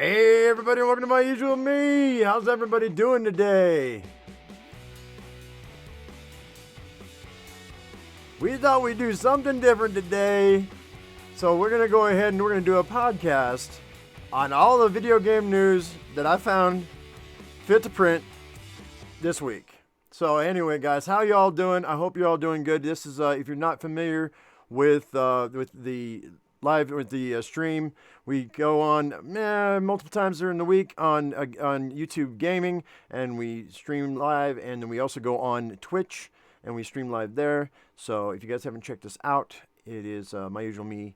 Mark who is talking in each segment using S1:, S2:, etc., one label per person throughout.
S1: Hey everybody, welcome to My Usual Me. How's everybody doing today? We thought we'd do something different today. So we're going to go ahead and we're going to do a podcast on all the video game news that I found fit to print this week. So anyway, guys, how y'all doing? I hope you're all doing good. This is, if you're not familiar with the live with the stream, we go on multiple times during the week on YouTube Gaming, and we stream live, and then we also go on Twitch and we stream live there. So if you guys haven't checked us out, it is My Usual Me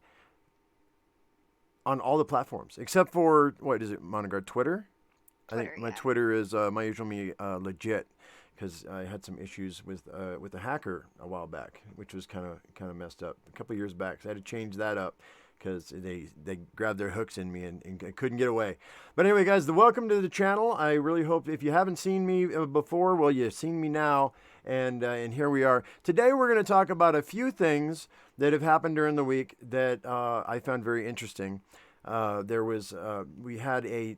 S1: on all the platforms except for what is it, Monogard Twitter? I think my Twitter is My Usual Me legit, because I had some issues with a hacker a while back, which was kind of messed up a couple of years back. So I had to change that up because they grabbed their hooks in me and I couldn't get away. But anyway, guys, welcome to the channel. I really hope if you haven't seen me before, well, you've seen me now, and here we are. Today we're going to talk about a few things that have happened during the week that I found very interesting. We had a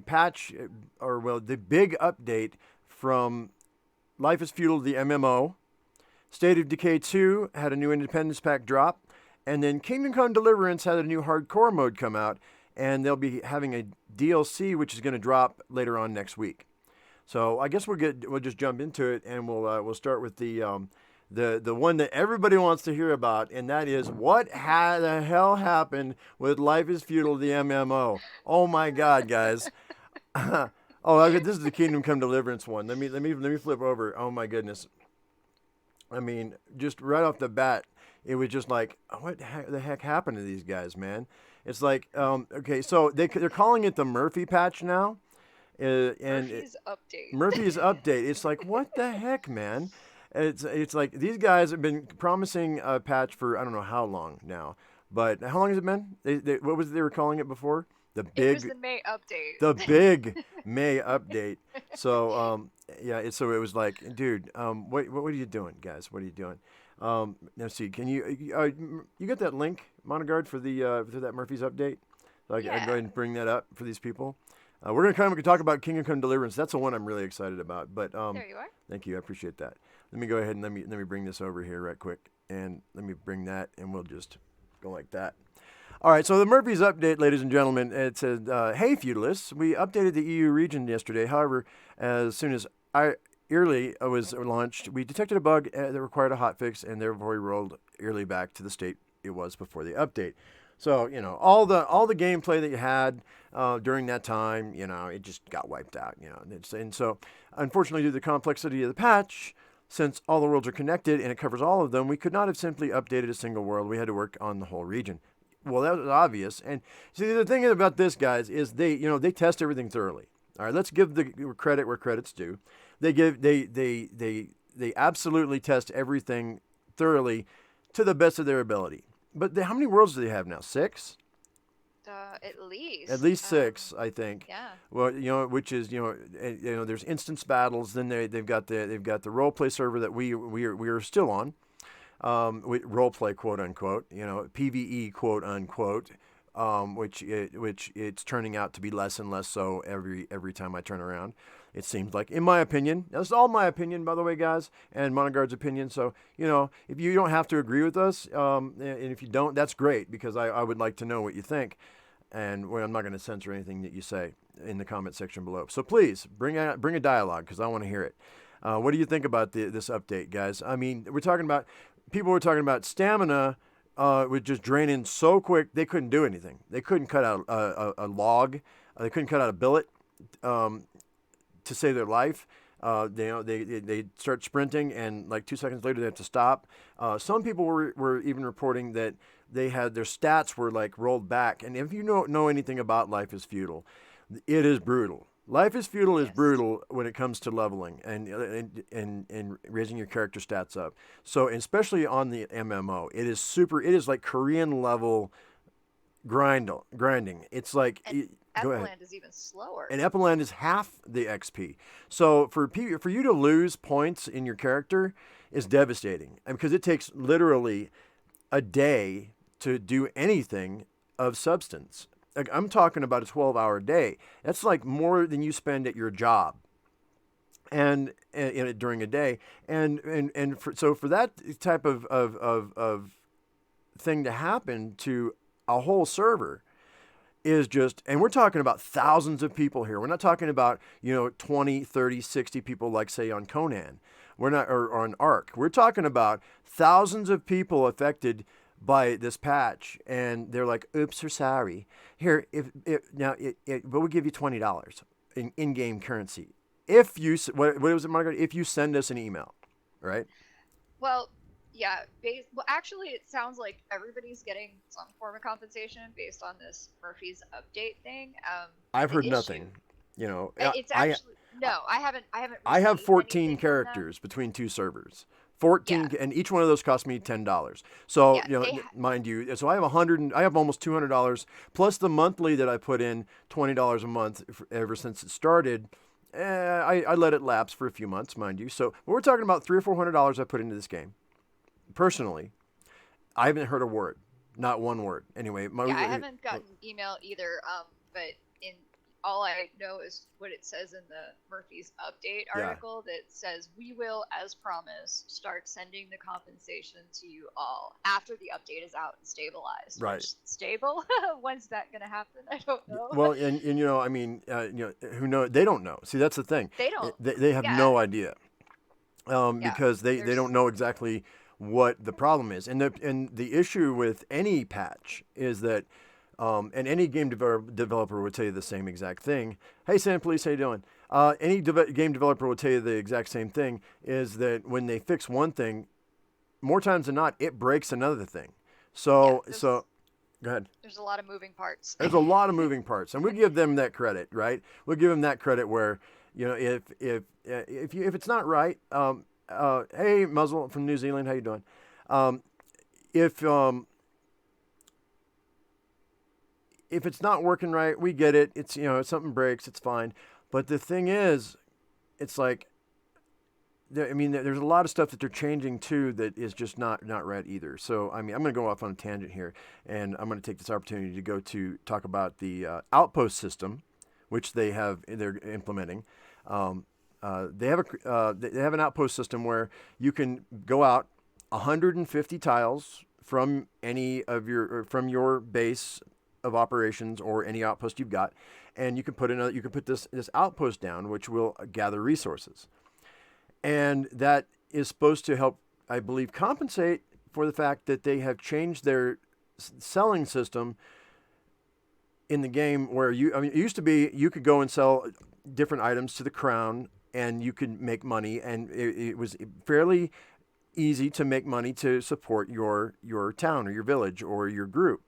S1: patch, the big update from Life is Feudal, the MMO. State of Decay 2 had a new Independence Pack drop. And then Kingdom Come Deliverance had a new hardcore mode come out. And they'll be having a DLC, which is going to drop later on next week. So I guess we'll just jump into it, and we'll start with the one that everybody wants to hear about, and that is what the hell happened with Life is Feudal, the MMO. Oh my God, guys. This is the Kingdom Come Deliverance one. Let me flip over. Oh my goodness. I mean, just right off the bat, it was just like, what the heck happened to these guys, man? It's like, okay, so they're calling it the Murphy patch now.
S2: Murphy's update.
S1: Murphy's update. It's like, what the heck, man? It's like these guys have been promising a patch for I don't know how long now. But how long has it been? What was it they were calling it before?
S2: It was the May update.
S1: The big May update. So it was like, dude, what are you doing, guys? What are you doing? Let's see. Can you get that link, Monogard, for that Murphy's update? So I go ahead and bring that up for these people. We're gonna talk about Kingdom Come Deliverance. That's the one I'm really excited about. But
S2: there you are.
S1: Thank you. I appreciate that. Let me go ahead and let me bring this over here right quick, and let me bring that, and we'll just go like that. All right, so the Murphy's update, ladies and gentlemen, it said, hey, Feudalists, we updated the EU region yesterday. However, as soon as Early was launched, we detected a bug that required a hotfix, and therefore we rolled Early back to the state it was before the update. So, all the gameplay that you had during that time, it just got wiped out, And so, unfortunately, due to the complexity of the patch, since all the worlds are connected and it covers all of them, we could not have simply updated a single world. We had to work on the whole region. Well, that was obvious. And see, the thing about this, guys, is they test everything thoroughly. All right, let's give the credit where credit's due. They absolutely test everything thoroughly to the best of their ability. But how many worlds do they have now? 6?
S2: At least.
S1: At least 6, I think.
S2: Yeah.
S1: Well, which is there's instance battles. Then they've got the role play server that we are still on. Role play, quote unquote, PVE, quote unquote, which it's turning out to be less and less so every time I turn around. It seems like, in my opinion, that's all my opinion, by the way, guys, and Monogard's opinion. So, if you don't have to agree with us, and if you don't, that's great, because I would like to know what you think. And I'm not going to censor anything that you say in the comment section below. So please bring a dialogue, because I want to hear it. What do you think about this update, guys? I mean, people were talking about stamina would just drain in so quick they couldn't do anything. They couldn't cut out a log. They couldn't cut out a billet to save their life. They start sprinting, and like 2 seconds later they have to stop. Some people were even reporting that they had their stats were like rolled back. And if you know anything about Life is Feudal, it is brutal. Life is Feudal is brutal when it comes to leveling and raising your character stats up. So especially on the MMO, it is like Korean level grinding. It's like
S2: Epiland is even slower.
S1: And Epiland is half the XP. So for you to lose points in your character is devastating, and because it takes literally a day to do anything of substance. like, I'm talking about a 12-hour day. That's like more than you spend at your job. And during a day, so for that type of thing to happen to a whole server is just, and we're talking about thousands of people here. We're not talking about 20, 30, 60 people like say on Conan. We're not or on Ark. We're talking about thousands of people affected by this patch, and they're like, "Oops, we're sorry. Here, but we'll give you $20 in in-game currency." If you, what was it, Margaret? If you send us an email, right?
S2: Well, yeah. Well, actually, it sounds like everybody's getting some form of compensation based on this Murphy's update thing.
S1: I've heard nothing.
S2: It's actually no. I haven't.
S1: I have 14 characters between two servers. 14, and each one of those cost me $10. So mind you, so I have I have almost $200 plus the monthly that I put in, $20 a month ever since it started. I let it lapse for a few months, mind you. So we're talking about $300 or $400 I put into this game. Personally, I haven't heard a word, not one word. Anyway,
S2: I haven't gotten email either. But all I know is what it says in the Murphy's update article that says, "We will, as promised, start sending the compensation to you all after the update is out and stabilized."
S1: Right.
S2: Stable? When's that going to happen? I don't know.
S1: Well, and I mean, who knows? They don't know. See, that's the thing.
S2: They don't.
S1: They have no idea. Because they don't know exactly what the problem is. And the issue with any patch is that and any game developer would tell you the same exact thing. Hey, Sam Police, how you doing? Any game developer will tell you the exact same thing, is that when they fix one thing, more times than not, it breaks another thing. So go ahead.
S2: There's a lot of moving parts.
S1: There's a lot of moving parts, and we give them that credit, right? We'll give them that credit where, if it's not right, hey, Muzzle from New Zealand, how you doing? If it's not working right, we get it. It's, if something breaks, it's fine. But the thing is, it's like, there's a lot of stuff that they're changing too that is just not right either. So, I'm going to go off on a tangent here, and I'm going to take this opportunity to talk about the outpost system, which they're implementing. They have an outpost system where you can go out 150 tiles from from your base of operations or any outpost you've got, and you can put this outpost down, which will gather resources, and that is supposed to help, I believe, compensate for the fact that they have changed their selling system in the game, where it used to be you could go and sell different items to the crown and you could make money, and it was fairly easy to make money to support your town or your village or your group.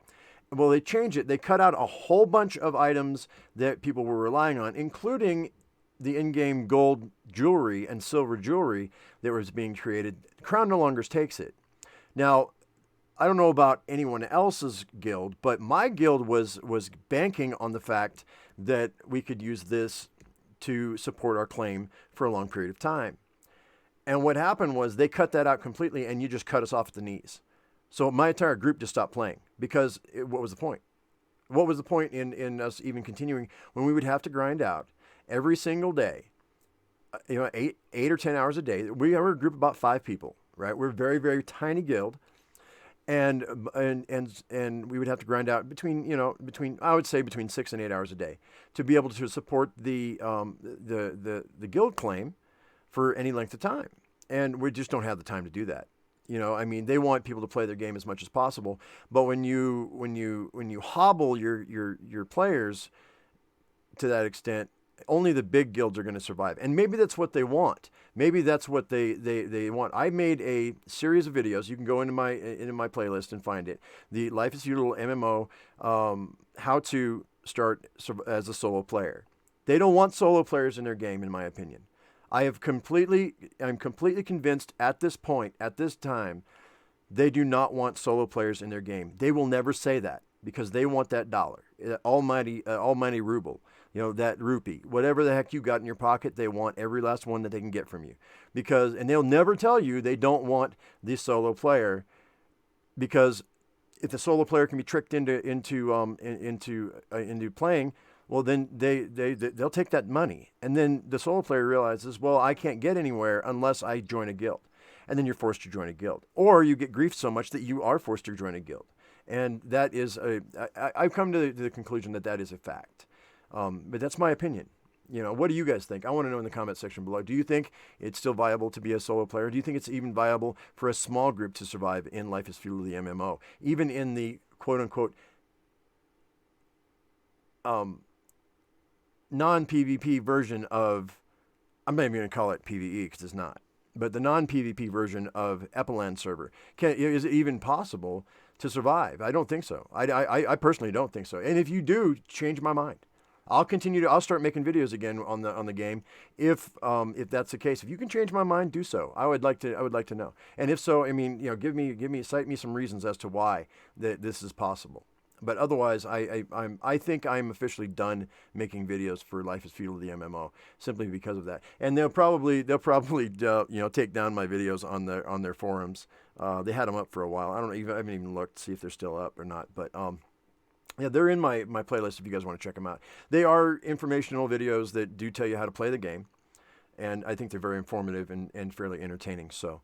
S1: Well, they changed it. They cut out a whole bunch of items that people were relying on, including the in-game gold jewelry and silver jewelry that was being created. Crown no longer takes it. Now, I don't know about anyone else's guild, but my guild was banking on the fact that we could use this to support our claim for a long period of time. And what happened was they cut that out completely, and you just cut us off at the knees. So my entire group just stopped playing because what was the point? What was the point in us even continuing when we would have to grind out every single day, 8 or 10 hours a day? We are a group of about 5 people, right? We're a very, very tiny guild. And we would have to grind out between I would say between 6 and 8 hours a day to be able to support the guild claim for any length of time. And we just don't have the time to do that. They want people to play their game as much as possible, but when you hobble your players to that extent, only the big guilds are going to survive. And maybe that's what they want. Maybe that's what they want. I made a series of videos. You can go into my playlist and find it. The Life is Feudal MMO, how to start as a solo player. They don't want solo players in their game, in my opinion. I'm completely convinced at this point, at this time, they do not want solo players in their game. They will never say that because they want that dollar, almighty ruble, that rupee, whatever the heck you got in your pocket. They want every last one that they can get from you and they'll never tell you they don't want the solo player, because if the solo player can be tricked into playing, well, then they'll take that money, and then the solo player realizes, well, I can't get anywhere unless I join a guild, and then you're forced to join a guild, or you get griefed so much that you are forced to join a guild, and that is I've come to the conclusion that that is a fact, but that's my opinion. What do you guys think? I want to know in the comment section below. Do you think it's still viable to be a solo player? Do you think it's even viable for a small group to survive in Life is Feudal, the MMO, even in the quote-unquote non-PvP version of, I'm not even going to call it PvE because it's not, but the non-PvP version of Epiland server? Is it even possible to survive? I don't think so. I personally don't think so. And if you do, change my mind. I'll start making videos again on the game if that's the case. If you can change my mind, do so. I would like to know. And if so, I mean, cite me some reasons as to why that this is possible. But otherwise, I think I'm officially done making videos for Life is Feudal, the MMO, simply because of that. And they'll probably take down my videos on their forums. They had them up for a while. I haven't even looked to see if they're still up or not. But yeah, they're in my playlist if you guys want to check them out. They are informational videos that do tell you how to play the game, and I think they're very informative and fairly entertaining. So,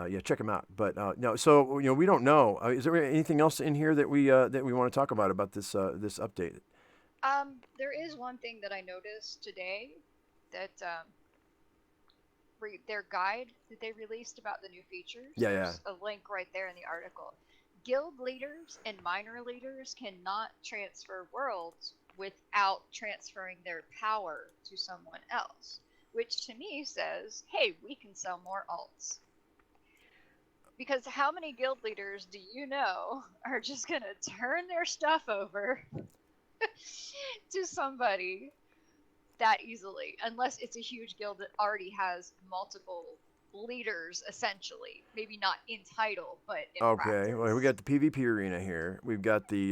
S1: yeah, check them out. But no, so we don't know. Is there anything else in here that we want to talk about this this update?
S2: There is one thing that I noticed today that their guide that they released about the new features.
S1: Yeah,
S2: There's a link right there in the article. Guild leaders and minor leaders cannot transfer worlds without transferring their power to someone else, which to me says, hey, we can sell more alts. Because how many guild leaders do you know are just going to turn their stuff over to somebody that easily, unless it's a huge guild that already has multiple leaders, essentially, maybe not in title, but in practice.
S1: Well, we got the PvP arena here. We've got the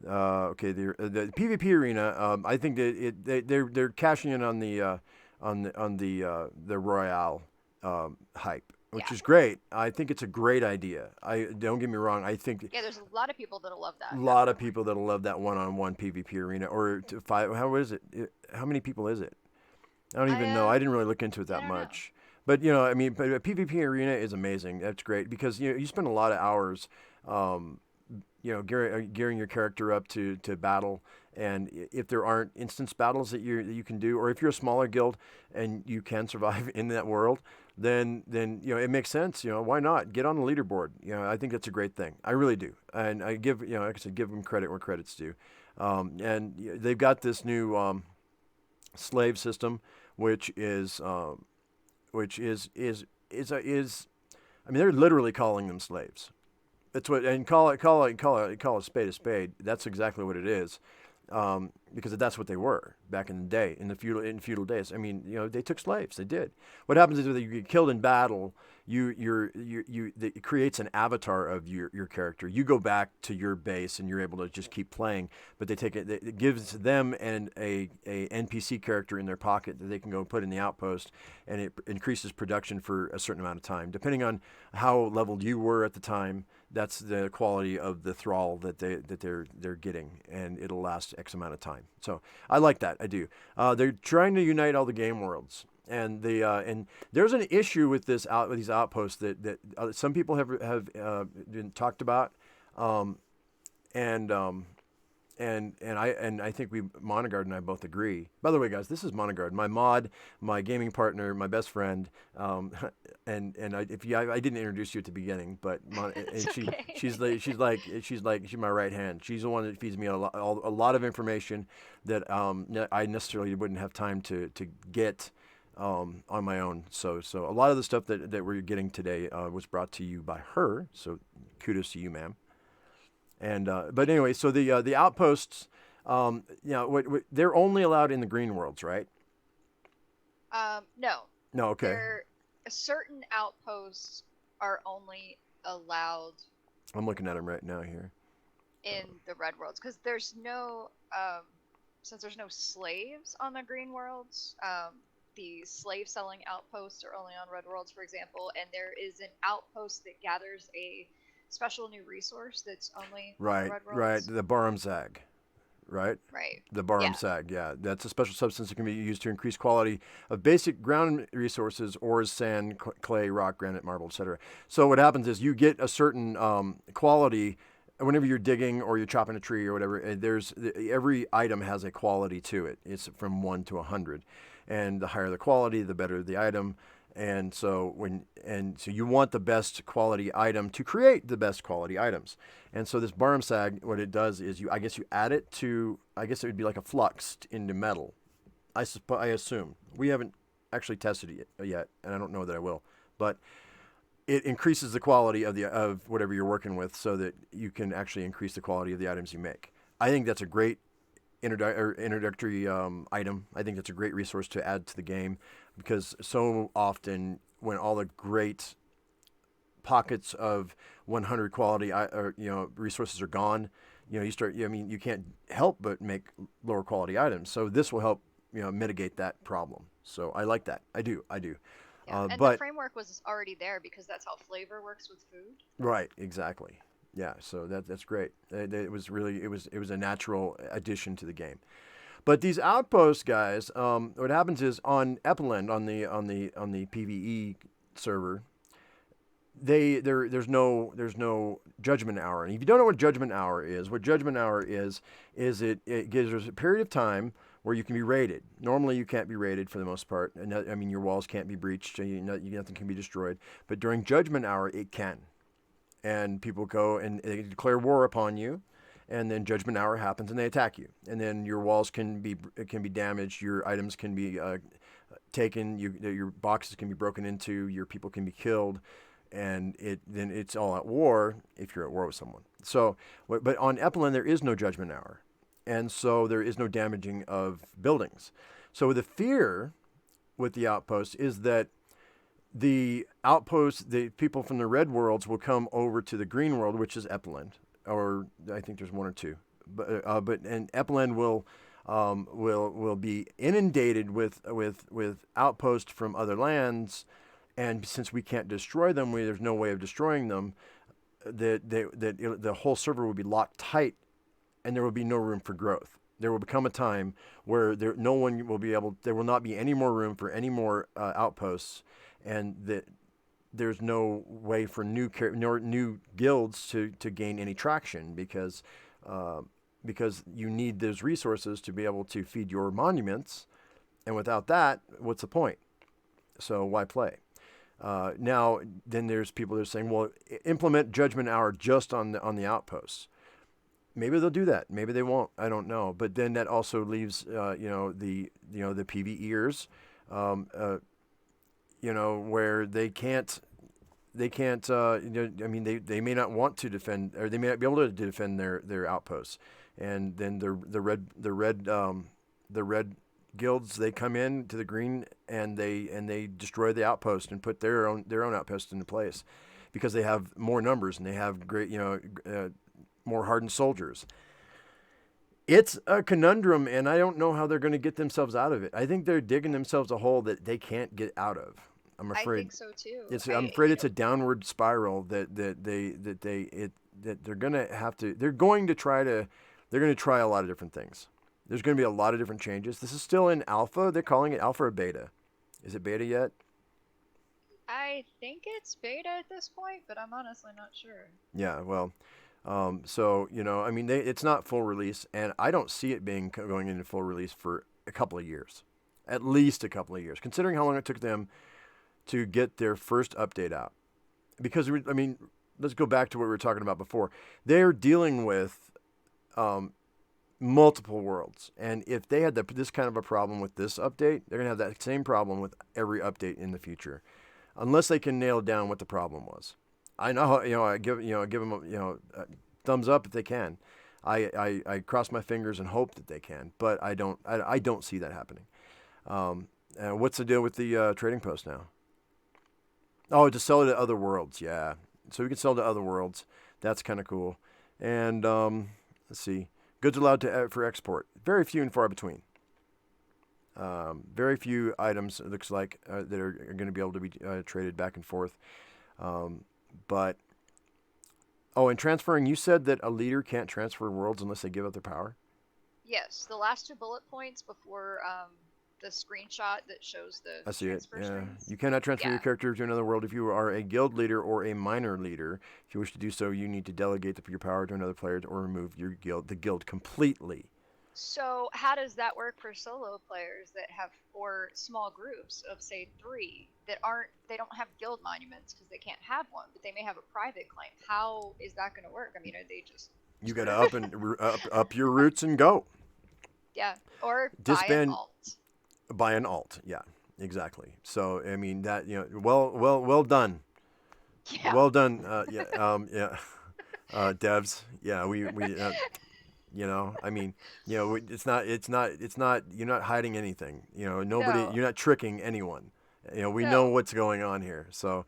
S1: the PvP arena. I think that they're cashing in on the Royale hype, which is great. I think it's a great idea. Don't get me wrong. I think
S2: there's a lot of people that'll love that.
S1: A lot of people that'll love that one-on-one PvP arena or five. How is it? How many people is it? I don't even know. I didn't really look into it that much. But I mean, but a PvP arena is amazing. That's great because you spend a lot of hours, gearing your character up to battle. And if there aren't instance battles that you can do, or if you're a smaller guild and you can survive in that world, then it makes sense. Why not get on the leaderboard? I think that's a great thing. I really do. And I give like I said, give them credit where credit's due. And they've got this new slave system, which is. I mean, they're literally calling them slaves. That's what, and call a spade. That's exactly what it is, because that's what they were back in the day, in feudal days. I mean, they took slaves. They did. What happens is when you get killed in battle, it creates an avatar of your character. You go back to your base and you're able to just keep playing. But it gives them a NPC character in their pocket that they can go put in the outpost, and it increases production for a certain amount of time, depending on how leveled you were at the time. That's the quality of the thrall that they're getting, and it'll last X amount of time. So I like that. I do. They're trying to unite all the game worlds, and there's an issue with these outposts that some people have been talked about, and I think Monogard and I both agree. By the way, guys, this is Monogard, my mod, my gaming partner, my best friend. I didn't introduce you at the beginning, but she's my right hand. She's the one that feeds me a lot of information that I necessarily wouldn't have time to get on my own. So a lot of the stuff that we're getting today was brought to you by her. So kudos to you, ma'am. And but anyway, so the outposts, they're only allowed in the green worlds, right?
S2: No.
S1: No, okay.
S2: Certain outposts are only allowed.
S1: I'm looking at them right now here.
S2: In the red worlds, because there's no, since there's no slaves on the green worlds, the slave selling outposts are only on red worlds, for example, and there is an outpost that gathers a special new resource that's only on the
S1: Right,
S2: Red
S1: right.
S2: Worlds.
S1: The Barum Zag, right?
S2: Right.
S1: The Barum
S2: Yeah.
S1: Sag, yeah. That's a special substance that can be used to increase quality of basic ground resources, ores, sand, clay, rock, granite, marble, etc. So what happens is you get a certain quality whenever you're digging or you're chopping a tree or whatever. Every item has a quality to it. It's from 1 to 100, and the higher the quality, the better the item. And so you want the best quality item to create the best quality items. And so this Barum Sag, what it does is I guess you add it to, I guess it would be like a flux into metal. I assume. We haven't actually tested it yet, and I don't know that I will. But it increases the quality of whatever you're working with, so that you can actually increase the quality of the items you make. I think that's a great introductory item. I think that's a great resource to add to the game, because so often when all the great pockets of 100 quality resources are gone, you can't help but make lower quality items. So this will help mitigate that problem. So I like that. I do.
S2: Yeah. And the
S1: But
S2: framework was already there because that's how flavor works with food.
S1: right, exactly. Yeah, so that's great. It was a natural addition to the game. But these outposts, guys, what happens is on Epland, on the PVE server, there's no judgment hour. And if you don't know what judgment hour is, it gives us a period of time where you can be raided. Normally you can't be raided for the most part. And I mean, your walls can't be breached, nothing can be destroyed. But during judgment hour, it can. And people go and they declare war upon you, and then judgment hour happens and they attack you, and then your walls can be damaged, your items can be taken, your boxes can be broken into, your people can be killed, and then it's all at war if you're at war with someone. So, but on Epelin there is no judgment hour, and so there is no damaging of buildings. So the fear with the outpost is that the outposts, the people from the red worlds will come over to the green world, which is Epland, or I think there's one or two, and Epland will be inundated with outposts from other lands, and since we can't destroy them, there's no way of destroying them. The whole server will be locked tight, and there will be no room for growth. There will become a time where there will not be any more room for any more outposts, and there's no way for new guilds to gain any traction, because you need those resources to be able to feed your monuments, and without that, what's the point? So why play? Now, then there's people that are saying, well, implement judgment hour just on the outposts. Maybe they'll do that. Maybe they won't. I don't know. But then that also leaves the PvEers, where they can't. I mean, they may not want to defend, or they may not be able to defend their outposts, and then the red guilds, they come in to the green and they destroy the outpost and put their own outpost into place, because they have more numbers and they have great more hardened soldiers. It's a conundrum, and I don't know how they're going to get themselves out of it. I think they're digging themselves a hole that they can't get out of. I'm afraid.
S2: I think so too.
S1: I'm afraid it's a downward spiral that they're going to have to. They're going to try a lot of different things. There's going to be a lot of different changes. This is still in alpha. They're calling it alpha or beta. Is it beta yet?
S2: I think it's beta at this point, but I'm honestly not sure.
S1: Yeah, well, so I mean, it's not full release, and I don't see it going into full release for a couple of years, at least a couple of years, considering how long it took them to get their first update out. Because let's go back to what we were talking about before. They're dealing with multiple worlds, and if they had this kind of a problem with this update, they're gonna have that same problem with every update in the future, unless they can nail down what the problem was. I know, I give them a thumbs up if they can. I cross my fingers and hope that they can, but I don't see that happening. What's the deal with the trading post now? Oh, to sell it to other worlds, yeah. So we can sell to other worlds. That's kind of cool. And let's see, goods allowed for export. Very few and far between. Very few items, it looks like, that are going to be able to be traded back and forth. But Oh, and transferring, you said that a leader can't transfer worlds unless they give up their power?
S2: Yes, the last 2 bullet points before the screenshot that shows the
S1: I see it.
S2: transfer
S1: Yeah.
S2: screens.
S1: You cannot transfer your
S2: Yeah.
S1: character to another world if you are a guild leader or a minor leader. If you wish to do so, you need to delegate your power to another player or remove the guild completely.
S2: So how does that work for solo players that have, or small groups of say 3 that they don't have guild monuments because they can't have one, but they may have a private claim? How is that going to work? I mean, are they just
S1: You got to up your roots and go.
S2: yeah, or buy an
S1: Disband,
S2: alt.
S1: buy an alt. Yeah, exactly. So I mean that well done.
S2: Yeah.
S1: Well done. Devs. Yeah, we I mean, it's not. You're not hiding anything. Nobody.
S2: No.
S1: You're not tricking anyone. We know
S2: No.
S1: what's going on here. So,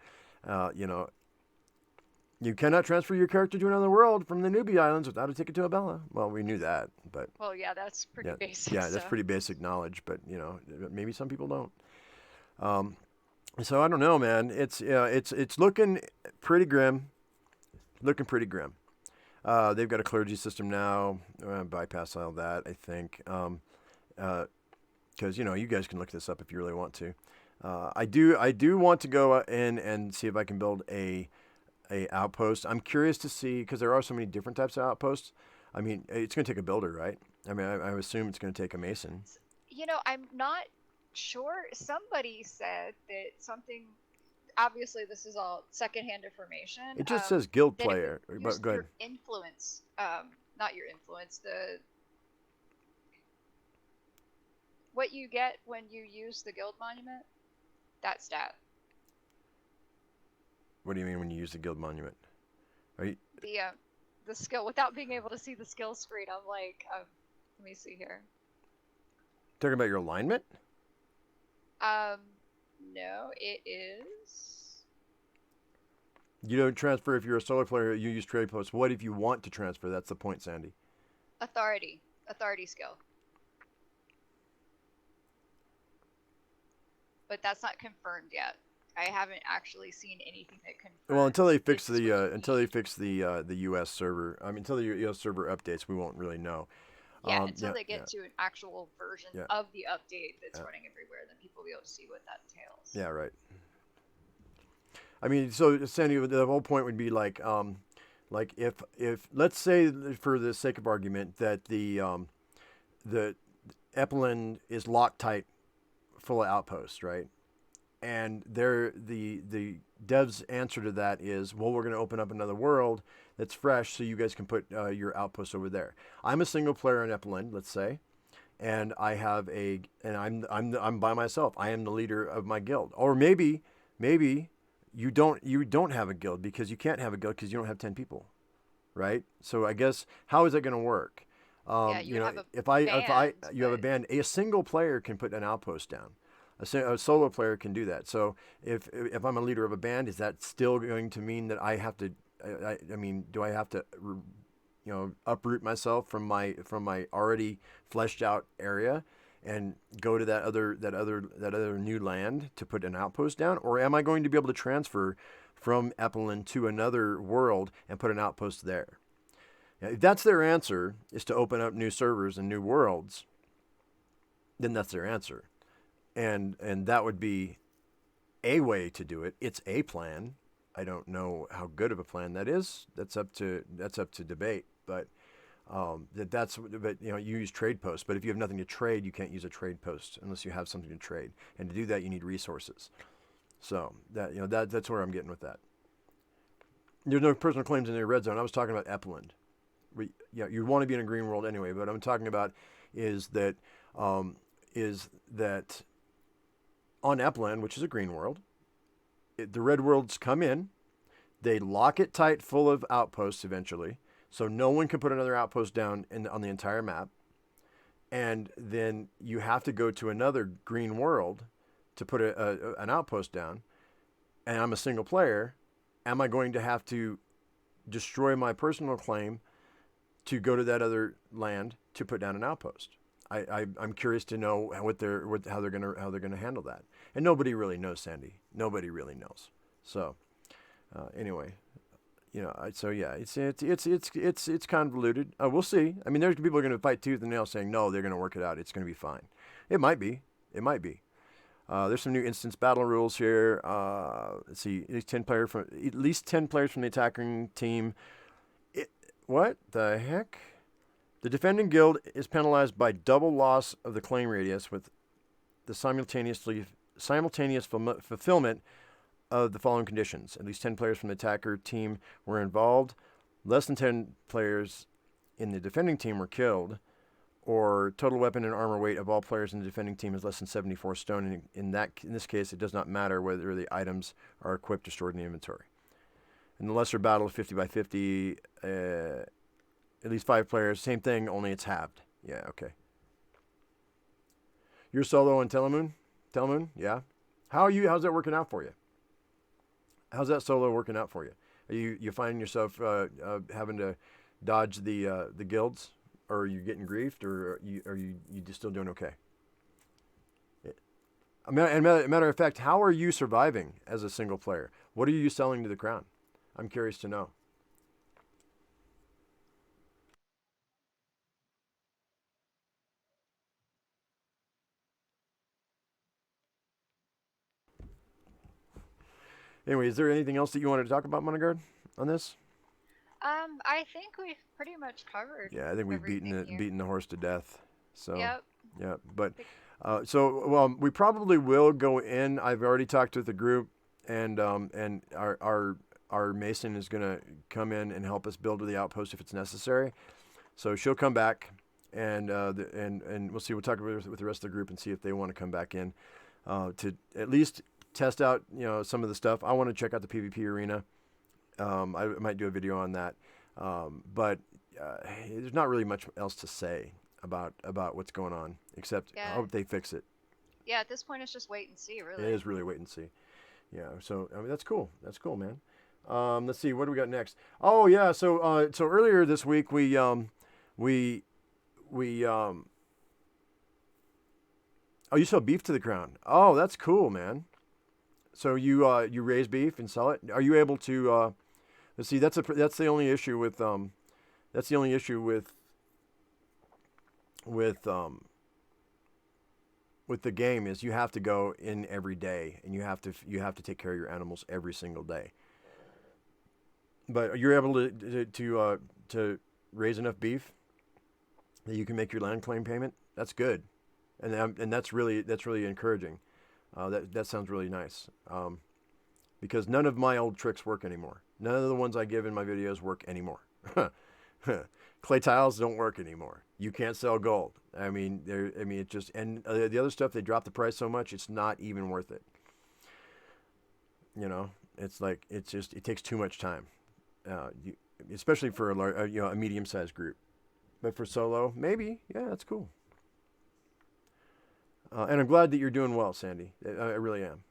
S1: you cannot transfer your character to another world from the newbie islands without a ticket to Abella. Well, we knew that, but
S2: Well, yeah, that's pretty
S1: yeah,
S2: basic
S1: yeah, that's
S2: stuff.
S1: pretty basic knowledge. But maybe some people don't. So I don't know, man. It's looking pretty grim. Looking pretty grim. They've got a clergy system now. Bypass all that, I think. Because you guys can look this up if you really want to. I do want to go in and see if I can build a outpost. I'm curious to see, because there are so many different types of outposts. I mean, it's going to take a builder, right? I mean, I assume it's going to take a mason.
S2: I'm not sure. Somebody said that something. Obviously, this is all secondhand information.
S1: It just says guild
S2: that
S1: player. But go ahead.
S2: Your influence, not your influence. What you get when you use the guild monument, that stat.
S1: What do you mean when you use the guild monument? Are you
S2: The skill, without being able to see the skill screen? I'm like, let me see here.
S1: talking about your alignment?
S2: No, it is.
S1: You don't transfer if you're a solo player. You use trade posts. What if you want to transfer? That's the point, Sandy.
S2: Authority skill. But that's not confirmed yet. I haven't actually seen anything that confirms.
S1: Well, until they fix the U.S. server. I mean, until the U.S. server updates, we won't really know.
S2: Yeah, until they get to an actual version of the update that's running everywhere, then people will be able to see what that entails.
S1: Yeah, right. I mean, so Sandy, the whole point would be like if let's say for the sake of argument that the Epelin is Loctite full of outposts, right? And the devs' answer to that is, well, we're going to open up another world that's fresh, so you guys can put your outposts over there. I'm a single player in Epelin, let's say, and I'm by myself. I am the leader of my guild, or maybe you don't have a guild because you can't have a guild because you don't have 10 people, right? So I guess how is that going to work?
S2: Have a
S1: band, a single player can put an outpost down. A solo player can do that. So if I'm a leader of a band, is that still going to mean that I have to? I mean, do I have to, uproot myself from my already fleshed out area and go to that other new land to put an outpost down, or am I going to be able to transfer from Epelin to another world and put an outpost there? Now, if that's their answer, is to open up new servers and new worlds, then that's their answer. And that would be a way to do it. It's a plan. I don't know how good of a plan that is. That's up to debate. But you use trade posts. But if you have nothing to trade, you can't use a trade post unless you have something to trade. And to do that, you need resources. So that's where I'm getting with that. There's no personal claims in the red zone. I was talking about Epelin. You want to be in a green world anyway. But what I'm talking about is that on Epelin, which is a green world, the red worlds come in, they lock it tight full of outposts eventually, so no one can put another outpost down on the entire map, and then you have to go to another green world to put an outpost down, and I'm a single player. Am I going to have to destroy my personal claim to go to that other land to put down an outpost? I'm curious to know how they're gonna handle that, and nobody really knows, Sandy. Nobody really knows. So, anyway, So yeah, it's convoluted. We'll see. I mean, there's people who are going to fight tooth and nail saying no, they're going to work it out. It's going to be fine. It might be. It might be. There's some new instance battle rules here. Let's see, at least 10 players from the attacking team. What the heck? The defending guild is penalized by double loss of the claim radius with the simultaneous fulfillment of the following conditions. At least 10 players from the attacker team were involved. Less than 10 players in the defending team were killed. Or total weapon and armor weight of all players in the defending team is less than 74 stone. In this case, it does not matter whether the items are equipped or stored in the inventory. In the lesser battle of 50 by 50, at least 5 players, same thing, only it's halved. Yeah, okay. You're solo on Telemoon? Telemoon, yeah. How's that working out for you? How's that solo working out for you? Are you finding yourself having to dodge the guilds? Or are you getting griefed, or are you just still doing okay? Matter of fact, how are you surviving as a single player? What are you selling to the crown? I'm curious to know. Anyway, is there anything else that you wanted to talk about, Monogard, on this?
S2: I think we've pretty much covered.
S1: Yeah, I think we've beaten the horse to death. So.
S2: Yep.
S1: Yeah, but we probably will go in. I've already talked with the group, and our Mason is gonna come in and help us build the outpost if it's necessary. So she'll come back, and we'll see. We'll talk with the rest of the group and see if they want to come back in to at least test out some of the stuff. I want to check out the PvP arena. I might do a video on that, but there's not really much else to say about what's going on, except I hope they fix it.
S2: Yeah, at this point it's just wait and see, really.
S1: It is really wait and see. Yeah, so I mean that's cool. That's cool, man. Let's see, what do we got next? Oh yeah, so earlier this week we oh, you sell beef to the crown. Oh, that's cool, man. So you raise beef and sell it. Are you able to let's see, that's the only issue with the game is you have to go in every day, and you have to take care of your animals every single day. But you're able to raise enough beef that you can make your land claim payment. That's good, and that's really encouraging. That sounds really nice. Because none of my old tricks work anymore. None of the ones I give in my videos work anymore. Clay tiles don't work anymore. You can't sell gold. I mean, it just, and the other stuff, they drop the price so much, it's not even worth it. It's like, it takes too much time. Especially for a medium-sized group. But for solo, maybe, yeah, that's cool. And I'm glad that you're doing well, Sandy. I really am.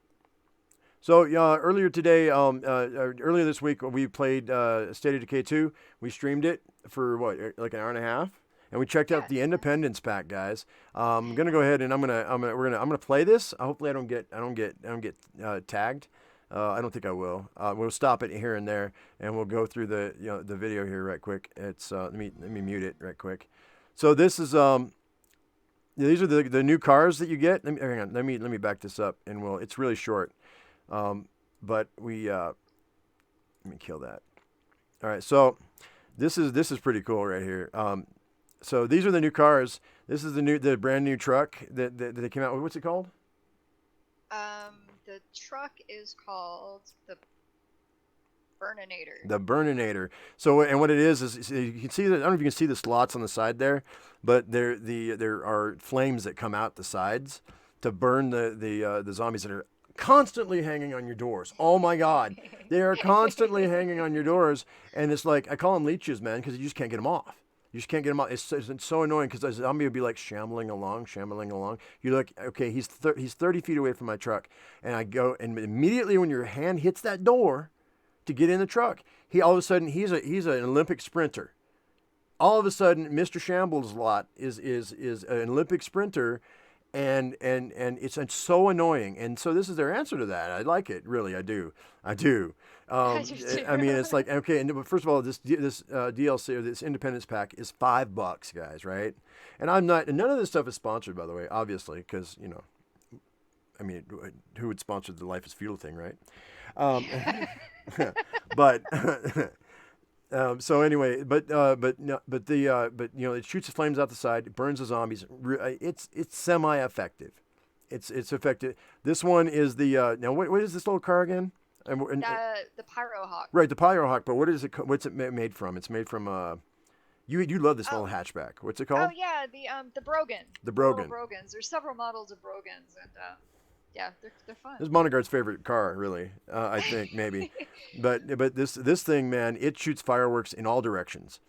S1: So earlier today, earlier this week, we played State of Decay 2. We streamed it for like an hour and a half, and we checked out the Independence pack, guys. I'm gonna go ahead and I'm gonna play this. Hopefully, I don't get tagged. I don't think I will. We'll stop it here and there, and we'll go through the video here right quick. It's let me mute it right quick. So this is these are the new cars that you get. Hang on. Let me back this up, and it's really short. But we let me kill that. All right, so this is pretty cool right here. So these are the new cars. This is the brand new truck that they came out with. What's it called?
S2: The truck is called the Burninator.
S1: The Burninator. So, and what it is you can see that, I don't know if you can see the slots on the side there, but there are flames that come out the sides to burn the zombies that are constantly hanging on your doors. Oh my God, they are constantly hanging on your doors, and it's like, I call them leeches, man, because you just can't get them off. You just can't get them off. It's so annoying because the zombie would be like shambling along. You're like, okay, he's 30 feet away from my truck, and I go, and immediately when your hand hits that door to get in the truck, all of a sudden he's an Olympic sprinter. All of a sudden, Mr. Shambles lot is an Olympic sprinter, and it's so annoying. And so this is their answer to that. I like it, really. I do. I do.
S2: I do too.
S1: I mean, it's like, okay, and first of all, this DLC or this Independence Pack is $5, guys, right? And I'm not, and none of this stuff is sponsored, by the way, obviously, because I mean, who would sponsor the Life is Feudal thing, right? But so anyway, but it shoots the flames out the side, it burns the zombies. It's semi-effective. It's effective. This one is the now what is this little car again?
S2: The Pyro Hawk.
S1: Right, the Pyro Hawk. But what is it? What's it made from? It's made from you love this little hatchback. What's it called?
S2: Oh yeah, the Brogan.
S1: The Brogan.
S2: Brogans. There's several models of Brogans, and yeah, they're fun.
S1: This is Monogard's favorite car, really. I think maybe, but this thing, man, it shoots fireworks in all directions.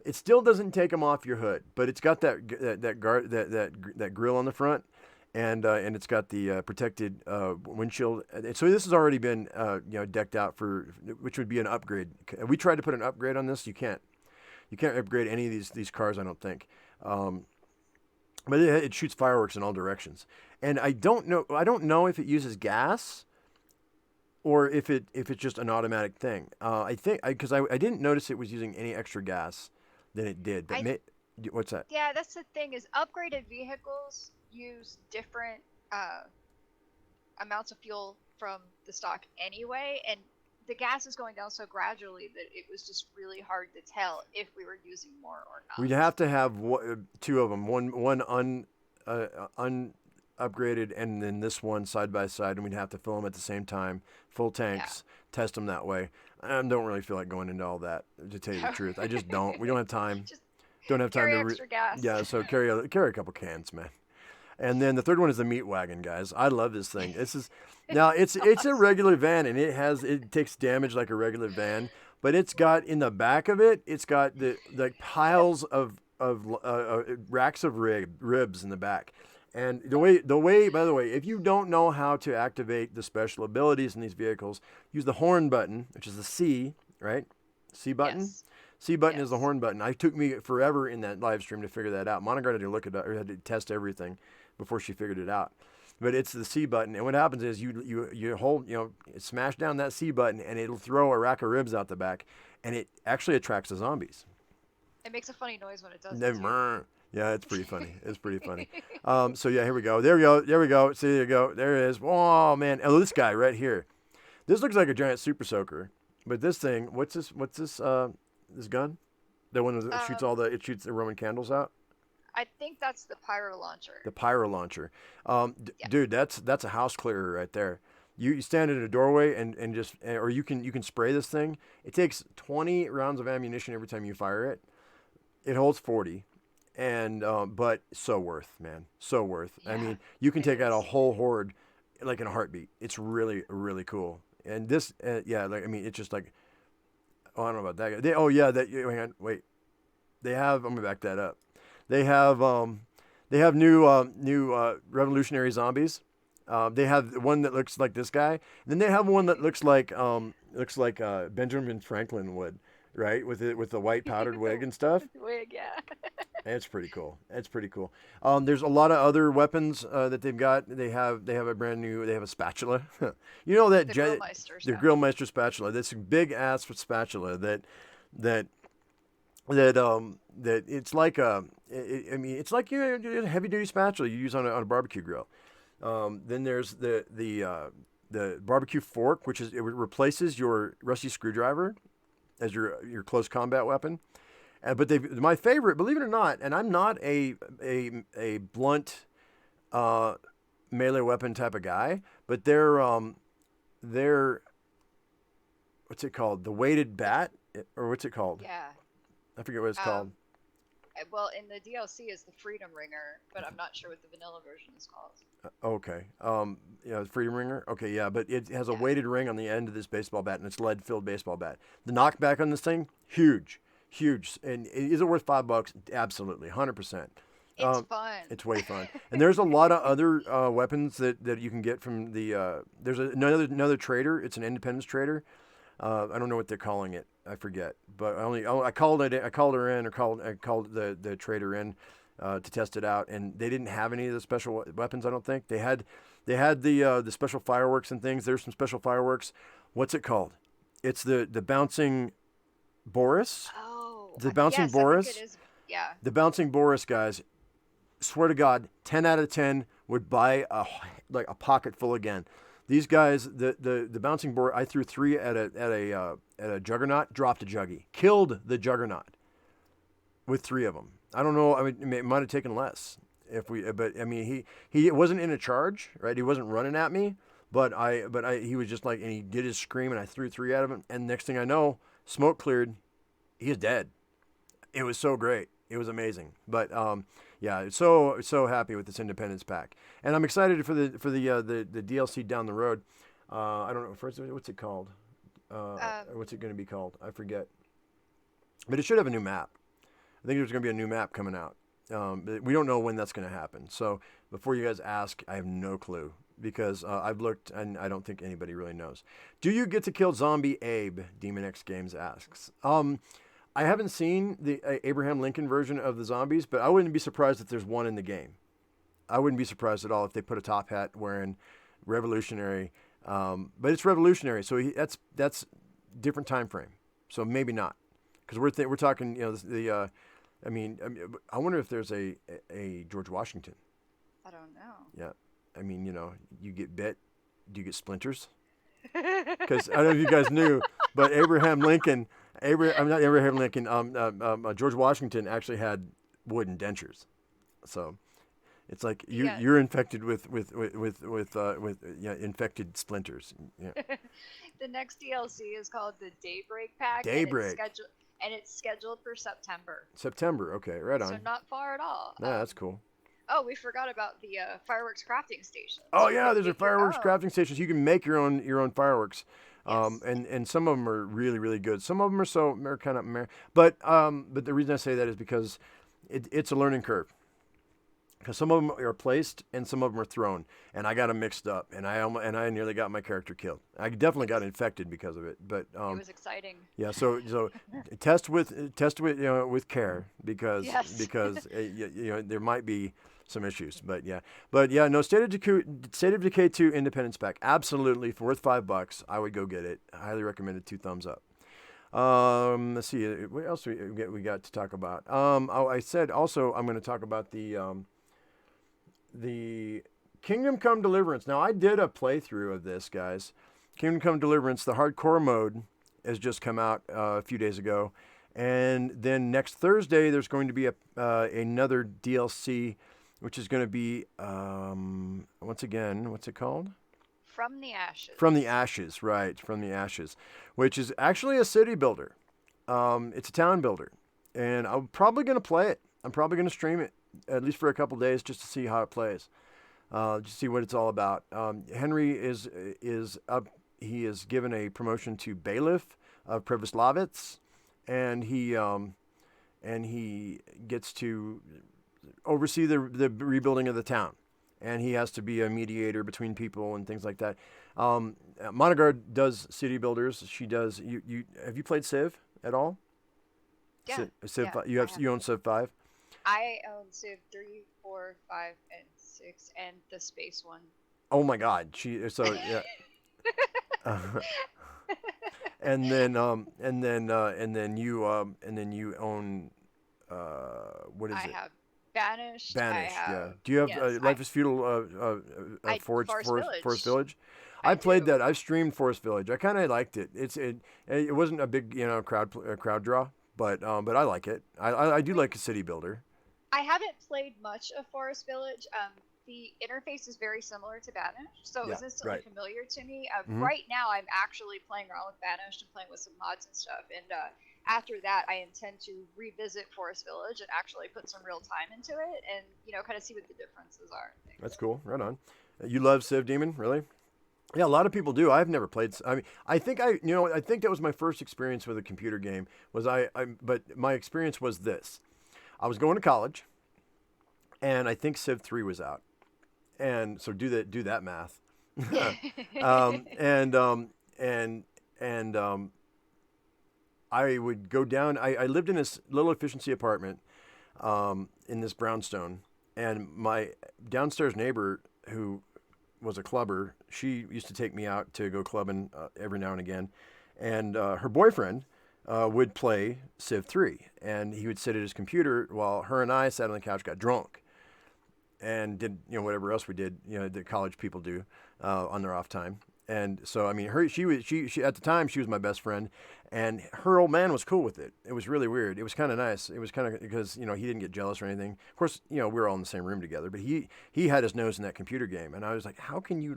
S1: It still doesn't take them off your hood, but it's got that grill on the front, and it's got the protected windshield. So this has already been decked out which would be an upgrade. We tried to put an upgrade on this. You can't upgrade any of these cars, I don't think. But it shoots fireworks in all directions, and I don't know if it uses gas, or if it's just an automatic thing. I think because I didn't notice it was using any extra gas than it did. But what's that?
S2: Yeah, that's the thing is upgraded vehicles use different amounts of fuel from the stock anyway, and the gas is going down so gradually that it was just really hard to tell if we were using more or not.
S1: We'd have to have two of them, one unupgraded, and then this one side by side, and we'd have to fill them at the same time, full tanks, test them that way. I don't really feel like going into all that, to tell you the truth. I just don't. We don't have time. Don't have time
S2: to extra gas.
S1: Yeah, so carry a couple cans, man. And then the third one is the meat wagon, guys. I love this thing. It's a regular van, and it takes damage like a regular van, but it's got in the back of it, it's got the piles of racks of ribs in the back. And the way, by the way, if you don't know how to activate the special abilities in these vehicles, use the horn button, which is the C, right? C button.
S2: Yes.
S1: C button is the horn button. It took me forever in that live stream to figure that out. Monogard had to look it up, or had to test everything before she figured it out. But it's the C button, and what happens is you hold, smash down that C button, and it'll throw a rack of ribs out the back, and it actually attracts the zombies.
S2: It makes a funny noise when it does it.
S1: Yeah, it's pretty funny. It's pretty funny. So yeah, here we go. There we go. See, there you go. There it is. Oh man. Oh, this guy right here. This looks like a giant super soaker, but this thing, what's this? This gun? The one that shoots the Roman candles out?
S2: I think that's the pyro launcher.
S1: The pyro launcher. Dude, that's a house clearer right there. You stand in a doorway and just, or you can spray this thing. It takes 20 rounds of ammunition every time you fire it. It holds 40, and but so worth, man, so worth. Yeah, I mean, you can take out a whole horde like in a heartbeat. It's really, really cool. And this, it's just like, oh, I don't know about that guy. Hang on, wait. They have. I'm gonna back that up. They have new revolutionary zombies. They have one that looks like this guy. And then they have one that looks like Benjamin Franklin would, right? With the white powdered wig and stuff.
S2: Wig, yeah.
S1: It's pretty cool. There's a lot of other weapons that they've got. They have a spatula. You know that the Grillmeister spatula. That's a big ass spatula that it's like it's like a heavy duty spatula you use on a barbecue grill. Then there's the barbecue fork, which it replaces your rusty screwdriver as your close combat weapon. But my favorite, believe it or not, and I'm not a blunt melee weapon type of guy, but they're what's it called? The weighted bat, or what's it called?
S2: Yeah.
S1: I forget what it's called.
S2: Well, in the DLC is the Freedom Ringer, but I'm not sure what the vanilla version is called.
S1: Okay. Freedom Ringer. Okay, yeah, but it has a weighted ring on the end of this baseball bat, and it's lead-filled baseball bat. The knockback on this thing, huge, and is it worth $5? Absolutely, 100%.
S2: It's fun.
S1: It's way fun, and there's a lot of other weapons that you can get from the. There's another trader. It's an independence trader. I don't know what they're calling it. I forget. But I called her in, or called the trader in, to test it out, and they didn't have any of the special weapons. I don't think they had the special fireworks and things. There's some special fireworks. What's it called? It's the bouncing Boris.
S2: Oh,
S1: The bouncing
S2: yes,
S1: Boris.
S2: I think it is. Yeah.
S1: The bouncing Boris guys. Swear to God, 10 out of 10 would buy a pocket full again. These guys, the bouncing Boris, I threw 3 at a Juggernaut, dropped a Juggy, killed the Juggernaut with 3 of them. I don't know. I mean, it might have taken less but I mean, he wasn't in a charge, right? He wasn't running at me, but he was just like, and he did his scream, and I threw 3 at him, and next thing I know, smoke cleared, he is dead. It was so great. It was amazing. But yeah, so happy with this Independence pack, and I'm excited for the DLC down the road. I don't know. First, what's it called? What's it going to be called? I forget. But it should have a new map. I think there's going to be a new map coming out. But we don't know when that's going to happen. So before you guys ask, I have no clue because I've looked and I don't think anybody really knows. Do you get to kill Zombie Abe? Demon X Games asks. I haven't seen the Abraham Lincoln version of the zombies, but I wouldn't be surprised if there's one in the game. I wouldn't be surprised at all if they put a top hat wearing revolutionary. But it's revolutionary, so that's different time frame. So maybe not, because we're talking, I mean, I wonder if there's a George Washington.
S2: I don't know.
S1: Yeah, I mean, you get bit, do you get splinters? Because I don't know if you guys knew, but Abraham Lincoln. Not Abraham Lincoln. George Washington actually had wooden dentures, so it's like you're infected with infected splinters. Yeah.
S2: The next DLC is called the Daybreak Pack.
S1: Daybreak.
S2: And it's scheduled for September.
S1: September. Okay, right on.
S2: So not far at all.
S1: Yeah, that's cool.
S2: Oh, we forgot about the fireworks crafting station.
S1: Oh yeah, there's a fireworks crafting station. So you can make your own fireworks.
S2: Yes.
S1: And some of them are really, really good. Some of them are kind of, but the reason I say that is because it's a learning curve. Because some of them are placed and some of them are thrown, and I got them mixed up, and I nearly got my character killed. I definitely got infected because of it, but
S2: it was exciting.
S1: Yeah, so test with care because there might be some issues, but yeah, no, State of Decay 2 Independence Pack, absolutely worth $5. I would go get it. I highly recommend it. 2 thumbs up. Let's see, what else we got to talk about. I said also I'm going to talk about the Kingdom Come Deliverance. Now I did a playthrough of this, guys. Kingdom Come Deliverance, the hardcore mode has just come out a few days ago, and then next Thursday there's going to be another DLC. Which is going to be, once again, what's it called?
S2: From the Ashes.
S1: From the Ashes, right. From the Ashes, which is actually a city builder. It's a town builder. And I'm probably going to play it. I'm probably going to stream it, at least for a couple days, just to see how it plays. Just see what it's all about. Henry is up. He is given a promotion to Bailiff of Prevoslavitz. And he gets to oversee the rebuilding of the town, and he has to be a mediator between people and things like that. Monogard does city builders. She does. You have you played Civ at all?
S2: Yeah.
S1: Civ.
S2: Yeah,
S1: you own Civ 5.
S2: I own Civ 3, 4, 5, and 6, and the space one.
S1: Oh my God! Yeah. And then you own what is it?
S2: I have Banished.
S1: Yeah. Do you have Life is Feudal? Forest Village. I played that. I've streamed Forest Village. I kind of liked it. It wasn't a big crowd draw, but I like it. I do like a city builder.
S2: I haven't played much of Forest Village. The interface is very similar to Banished, so it was instantly familiar to me. Right now, I'm actually playing around with Banished and playing with some mods and stuff, and after that, I intend to revisit Forest Village and actually put some real time into it, and kind of see what the differences are.
S1: That's cool. Right on. You love Civ Demon, really? Yeah, a lot of people do. I've never played. I mean, I think that was my first experience with a computer game. But my experience was this: I was going to college, and I think Civ 3 was out, and so do that math. I would go down. I lived in this little efficiency apartment in this brownstone. And my downstairs neighbor, who was a clubber, she used to take me out to go clubbing every now and again. And her boyfriend would play Civ 3. And he would sit at his computer while her and I sat on the couch, got drunk, and did whatever else we did, that college people do on their off time. And so, I mean, she at the time, she was my best friend, and her old man was cool with it. It was really weird. It was kind of nice. It was kind of because, he didn't get jealous or anything. Of course, we were all in the same room together, but he had his nose in that computer game. And I was like, how can you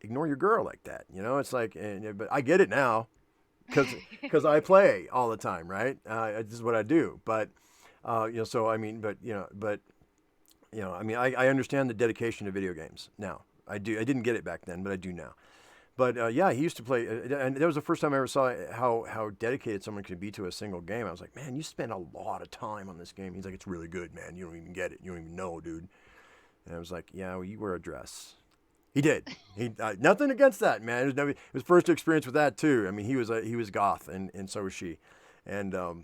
S1: ignore your girl like that? It's like, but I get it now because I play all the time, right? This is what I do. But, so, I mean, I mean, I understand the dedication to video games now. I do. I didn't get it back then, but I do now. But yeah, he used to play, and that was the first time I ever saw how dedicated someone could be to a single game. I was like, man, you spend a lot of time on this game. He's like, it's really good, man. You don't even get it. You don't even know, dude. And I was like, yeah, well, you wear a dress. He did. He nothing against that, man. It was his first experience with that too. I mean, he was goth, and so was she, and so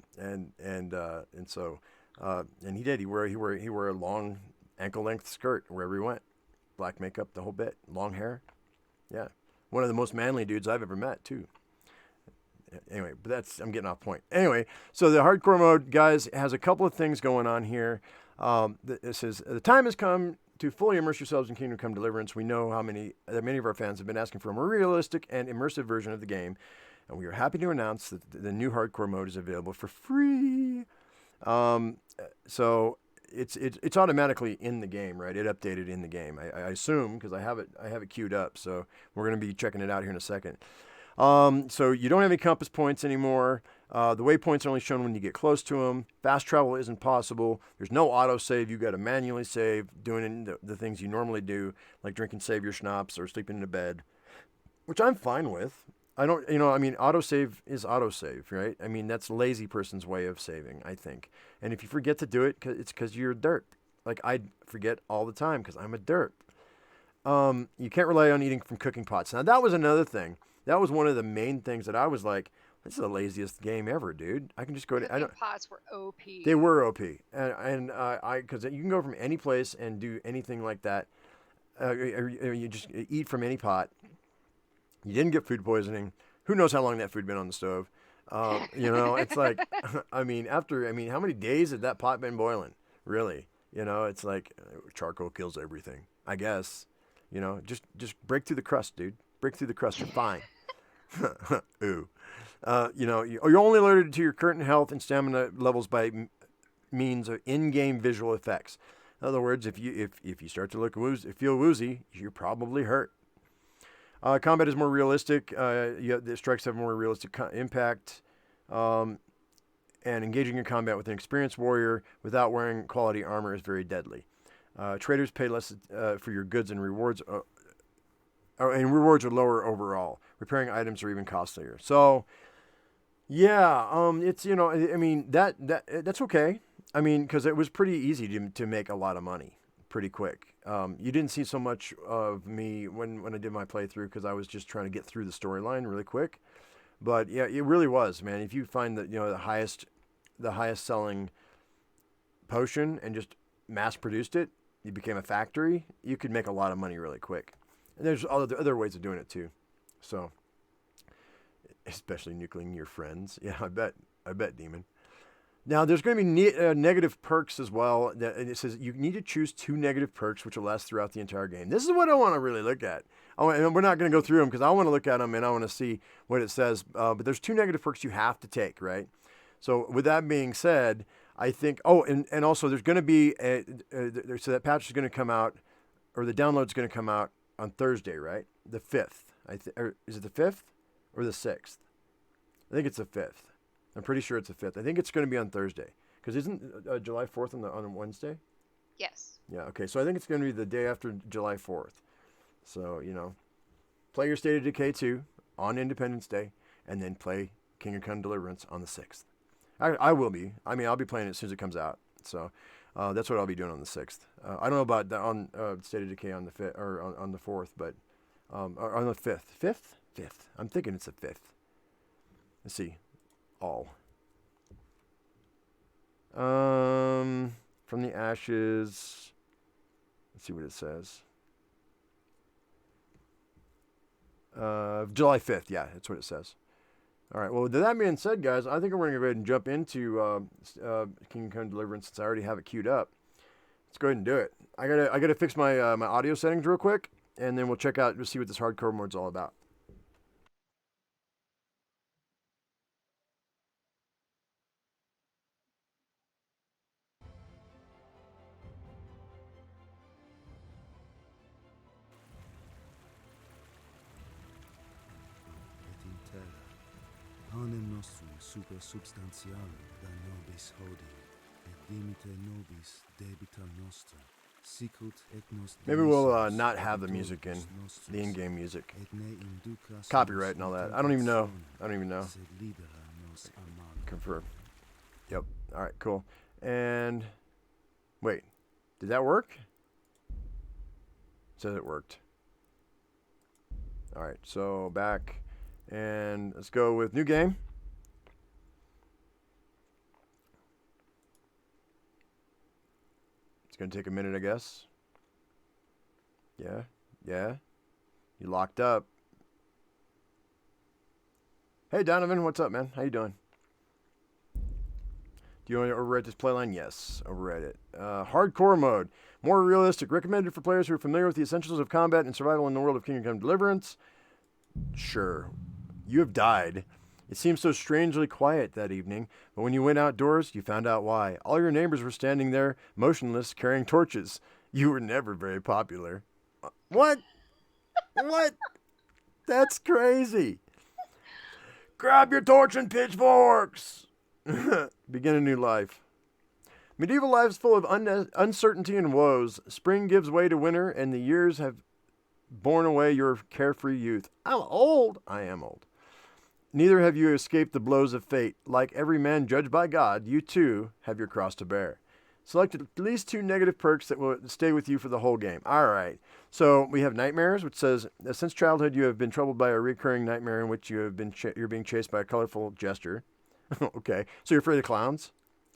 S1: he did. He wore a long ankle length skirt wherever he went. Black makeup, the whole bit, long hair. Yeah. One of the most manly dudes I've ever met, too. Anyway, but I'm getting off point. Anyway, so the hardcore mode, guys, has a couple of things going on here. It says, the time has come to fully immerse yourselves in Kingdom Come Deliverance. We know that many of our fans have been asking for a more realistic and immersive version of the game, and we are happy to announce that the new hardcore mode is available for free. So it's automatically in the game, right? It updated in the game. I assume, because I have it queued up. So we're going to be checking it out here in a second. So you don't have any compass points anymore. The waypoints are only shown when you get close to them. Fast travel isn't possible. There's no autosave. You got to manually save, doing the things you normally do, like drinking Savior schnapps or sleeping in a bed, which I'm fine with. I don't, I mean, autosave is autosave, right? I mean, that's lazy person's way of saving, I think. And if you forget to do it, it's because you're a derp. Like, I forget all the time because I'm a derp. You can't rely on eating from cooking pots. Now, that was another thing. That was one of the main things that I was like, this is the laziest game ever, dude. I can just go to...
S2: Cooking pots were OP.
S1: They were OP. Because you can go from any place and do anything like that. You just eat from any pot. You didn't get food poisoning. Who knows how long that food been on the stove? It's like, how many days had that pot been boiling? Really? It's like charcoal kills everything, I guess. Just break through the crust, dude. Break through the crust. You're fine. Ooh. You're only alerted to your current health and stamina levels by means of in-game visual effects. In other words, if you start to feel woozy, you're probably hurt. Combat is more realistic. The strikes have more realistic impact. And engaging in combat with an experienced warrior without wearing quality armor is very deadly. Traders pay less for your goods, and rewards are lower overall. Repairing items are even costlier. So, yeah, it's that's okay. I mean, because it was pretty easy to make a lot of money pretty quick. You didn't see so much of me when I did my playthrough because I was just trying to get through the storyline really quick. But yeah, it really was, man. If you find that the highest selling potion and just mass produced it, you became a factory, you could make a lot of money really quick. And there's other ways of doing it too. So, especially nuclearing your friends. Yeah, I bet, Demon. Now, there's going to be negative perks as well. And it says you need to choose 2 negative perks, which will last throughout the entire game. This is what I want to really look at. And we're not going to go through them because I want to look at them and I want to see what it says. But there's 2 negative perks you have to take, right? So with that being said, I think... Oh, and also there's going to be... so that patch is going to come out, or the download's going to come out on Thursday, right? The 5th. Or is it the 5th or the 6th? I think it's the 5th. I'm pretty sure it's the 5th. I think it's going to be on Thursday. Because isn't July 4th on a Wednesday?
S2: Yes.
S1: Yeah, okay. So I think it's going to be the day after July 4th. So, play your State of Decay 2 on Independence Day, and then play Kingdom Come Deliverance on the 6th. I will be. I mean, I'll be playing it as soon as it comes out. So that's what I'll be doing on the 6th. I don't know about that on State of Decay on the 5th, or on the 4th, but or on the 5th. 5th? I'm thinking it's the 5th. Let's see. All. From the ashes. Let's see what it says. July 5th. Yeah, that's what it says. All right. Well, with that being said, guys, I think we're going to go ahead and jump into Kingdom Come Deliverance since I already have it queued up. Let's go ahead and do it. I gotta fix my my audio settings real quick, and then we'll check out. We'll see what this hardcore mode's all about.
S3: Et in terra, panem nostrum super substantialem da nobis hodie, et dimite nobis debita nostra, sicut et nos
S1: Maybe we'll
S3: dimissos
S1: not have the music in
S3: debitoribus nostris,
S1: the in-game music,
S3: et ne inducas
S1: copyright
S3: nos
S1: and all
S3: in
S1: that. I don't even know.
S3: tentationem,
S1: I don't even know.
S3: sed libera nos a malo.
S1: Confirm. Yep. All right. Cool. And wait, did that work? It says it worked. All right. So back, and let's go with new game. It's gonna take a minute, I guess. Yeah. Yeah. You locked up. Hey Donovan, what's up, man? How you doing? Do you want to overwrite this playline? Yes, overwrite it. Hardcore mode. More realistic. Recommended for players who are familiar with the essentials of combat and survival in the world of Kingdom Come Deliverance. Sure. You have died. It seemed so strangely quiet that evening, but when you went outdoors, you found out why. All your neighbors were standing there, motionless, carrying torches. You were never very popular. What? What? That's crazy. Grab your torch and pitchforks. Begin a new life. Medieval life is full of uncertainty and woes. Spring gives way to winter, and the years have borne away your carefree youth. I'm old. I am old. Neither have you escaped the blows of fate. Like every man judged by God, you too have your cross to bear. Select at least 2 negative perks that will stay with you for the whole game. All right. So we have nightmares, which says, since childhood you have been troubled by a recurring nightmare in which you have been you're being chased by a colorful jester. Okay. So you're afraid of clowns?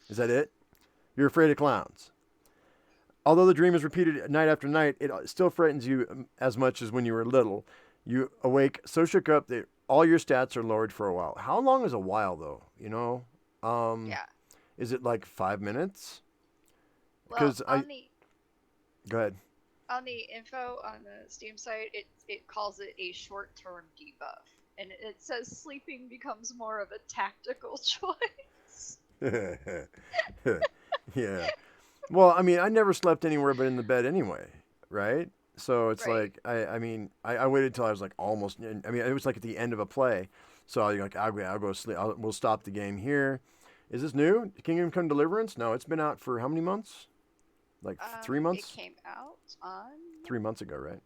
S1: Is that it? You're afraid of clowns. Although the dream is repeated night after night, it still frightens you as much as when you were little. You awake so shook up that all your stats are lowered for a while. How long is a while, though? You know?
S2: Yeah.
S1: Is it like 5 minutes?
S2: Well,
S1: Because Go ahead.
S2: on the info on the Steam site, it calls it a short-term debuff, and it says sleeping becomes more of a tactical choice.
S1: Yeah. Well, I mean, I never slept anywhere but in the bed anyway, right? So it's
S2: Right.
S1: like I waited till I was like almost. I mean, it was like at the end of a play, so I'll go sleep. We'll stop the game here. Is this new? Kingdom Come Deliverance? No, it's been out for how many months? Like 3 months?
S2: It came out on
S1: 3 months ago, right?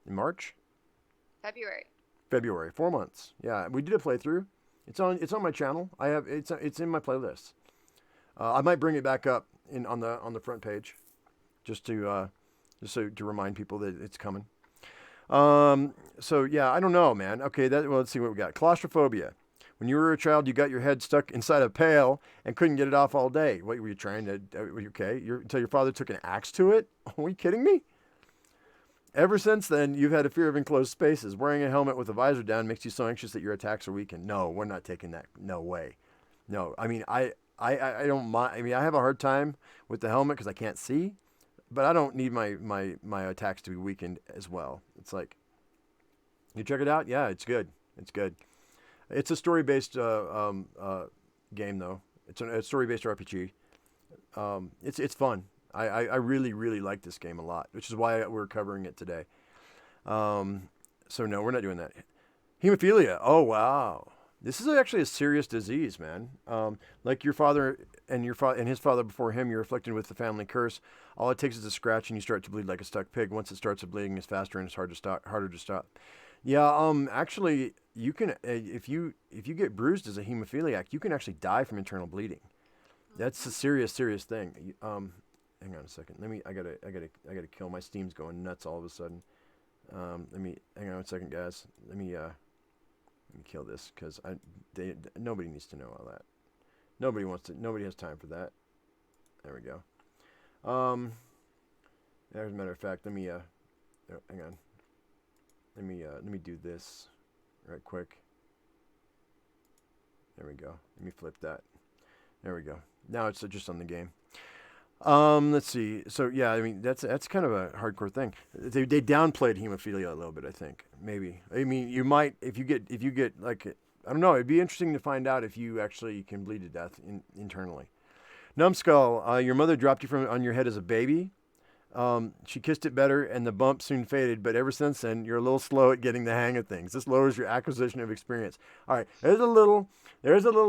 S1: In March?
S2: February.
S1: February. 4 months. Yeah, we did a playthrough. It's on my channel. I have it's in my playlist. I might bring it back up on the front page, just to remind people that it's coming. So yeah, I don't know, man. Okay, let's see what we got. Claustrophobia. When you were a child, you got your head stuck inside a pail and couldn't get it off all day. What were you trying to? Were you okay? Until your father took an axe to it? Are you kidding me? Ever since then, you've had a fear of enclosed spaces. Wearing a helmet with a visor down makes you so anxious that your attacks are weakened. No, we're not taking that. No way. No, I mean, I don't mind. I mean, I have a hard time with the helmet because I can't see, but I don't need my attacks to be weakened as well. It's like, you check it out. Yeah, it's good. It's good. It's a story-based game, though. It's a story-based RPG. It's fun. I really, really like this game a lot, which is why we're covering it today. So no, we're not doing that. Hemophilia. Oh, wow. This is actually a serious disease, man. Like your father and his father before him, you're afflicted with the family curse. All it takes is a scratch and you start to bleed like a stuck pig. Once it starts bleeding, it's faster and it's harder to stop. Yeah, actually, you can if you get bruised as a hemophiliac, you can actually die from internal bleeding. That's a serious thing. Hang on a second. I gotta kill. My Steam's going nuts all of a sudden. Hang on a second, guys. Let me kill this because nobody needs to know all that. Nobody has time for that. There we go. As a matter of fact, let me hang on. Let me do this right quick. There we go. Let me flip that. There we go. Now it's just on the game. Let's see. So yeah, I mean that's kind of a hardcore thing. They downplayed hemophilia a little bit, I think. Maybe. I mean, you might if you get like I don't know. It'd be interesting to find out if you actually can bleed to death internally. Numbskull, your mother dropped you on your head as a baby. She kissed it better, and the bump soon faded. But ever since then, you're a little slow at getting the hang of things. This lowers your acquisition of experience. All right, there's a little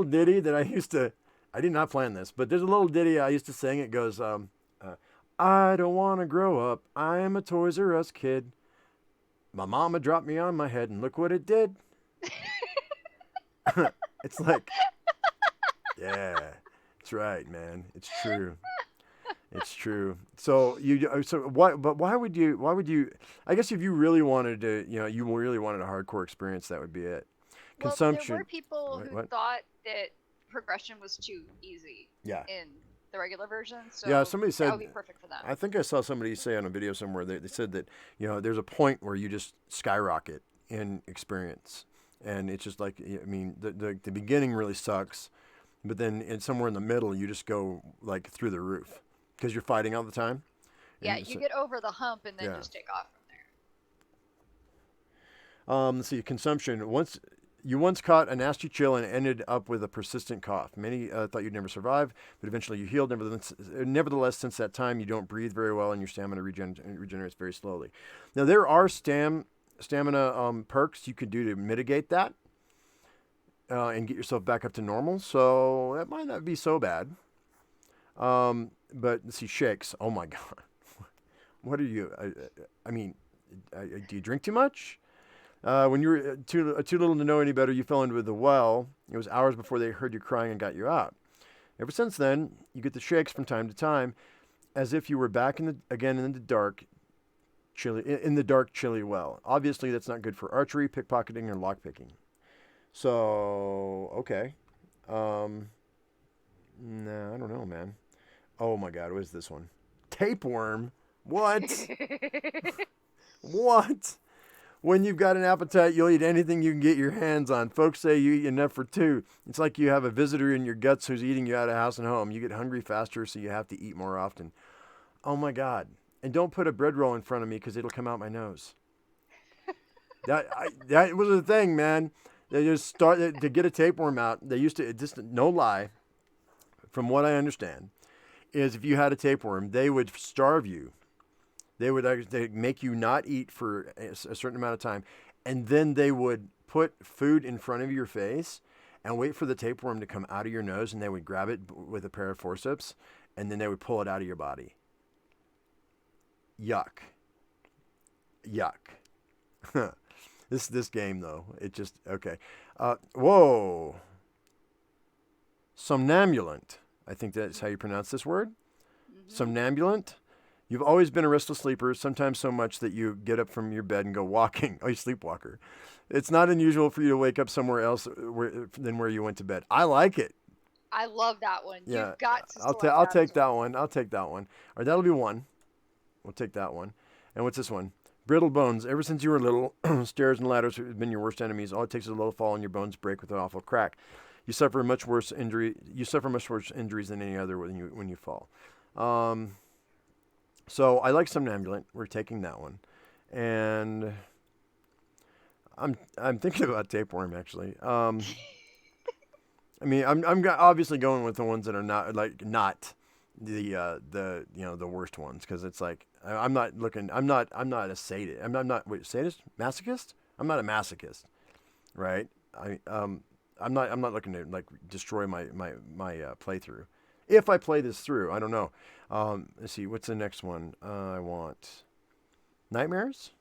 S1: ditty that I did not plan this, but there's a little ditty I used to sing. It goes, I don't want to grow up. I am a Toys R Us kid. My mama dropped me on my head, and look what it did. It's like, yeah, it's right, man. It's true. It's true. So why would you, I guess if you really wanted to, you really wanted a hardcore experience, that would be it. Consumption.
S2: Well, there were people who thought that progression was too easy in the regular version. So
S1: yeah, somebody said
S2: that would be perfect for them.
S1: I think I saw somebody say on a video somewhere, they said that, there's a point where you just skyrocket in experience. And it's just like, I mean, the beginning really sucks, but then somewhere in the middle, you just go like through the roof because you're fighting all the time.
S2: Yeah, you get over the hump and then just take off from there.
S1: Let's see, consumption. You once caught a nasty chill and ended up with a persistent cough. Many thought you'd never survive, but eventually you healed. Nevertheless, since that time, you don't breathe very well and your stamina regenerates very slowly. Now, there are stamina perks you could do to mitigate that and get yourself back up to normal. So that might not be so bad. But let's see, shakes. Oh my God. What are you? I mean, do you drink too much? When you were too little to know any better, you fell into the well. It was hours before they heard you crying and got you out. Ever since then, you get the shakes from time to time, as if you were back again in the dark, chilly well. Obviously, that's not good for archery, pickpocketing, or lockpicking. So, okay. No, I don't know, man. Oh my God, what is this one? Tapeworm? What? What? When you've got an appetite, you'll eat anything you can get your hands on. Folks say you eat enough for two. It's like you have a visitor in your guts who's eating you out of house and home. You get hungry faster, so you have to eat more often. Oh my God. And don't put a bread roll in front of me because it'll come out my nose. That was the thing, man. They just started to get a tapeworm out. They used to, just no lie, from what I understand, is if you had a tapeworm, they would starve you. They'd make you not eat for a certain amount of time, and then they would put food in front of your face and wait for the tapeworm to come out of your nose, and they would grab it with a pair of forceps, and then they would pull it out of your body. Yuck. This game, though, it just, okay. Whoa. Somnambulant. I think that's how you pronounce this word. Mm-hmm. Somnambulant. You've always been a restless sleeper, sometimes so much that you get up from your bed and go walking. Oh, you sleepwalker. It's not unusual for you to wake up somewhere else than where you went to bed. I like it.
S2: I love that one.
S1: Yeah.
S2: You've got to
S1: I'll take that one. I'll take that one. All right, that'll be one. We'll take that one. And what's this one? Brittle bones. Ever since you were little, stairs and ladders have been your worst enemies. All it takes is a little fall and your bones break with an awful crack. You suffer much worse injuries than any other when you fall. So I like Somnambulant. We're taking that one, and I'm thinking about Tapeworm actually. I mean, I'm obviously going with the ones that are not the worst ones, because it's like I'm not a sadist. I'm not sadist, masochist. I'm not a masochist, right? I'm not looking to like destroy my playthrough. If I play this through, I don't know. Let's see, what's the next one? I want Nightmares.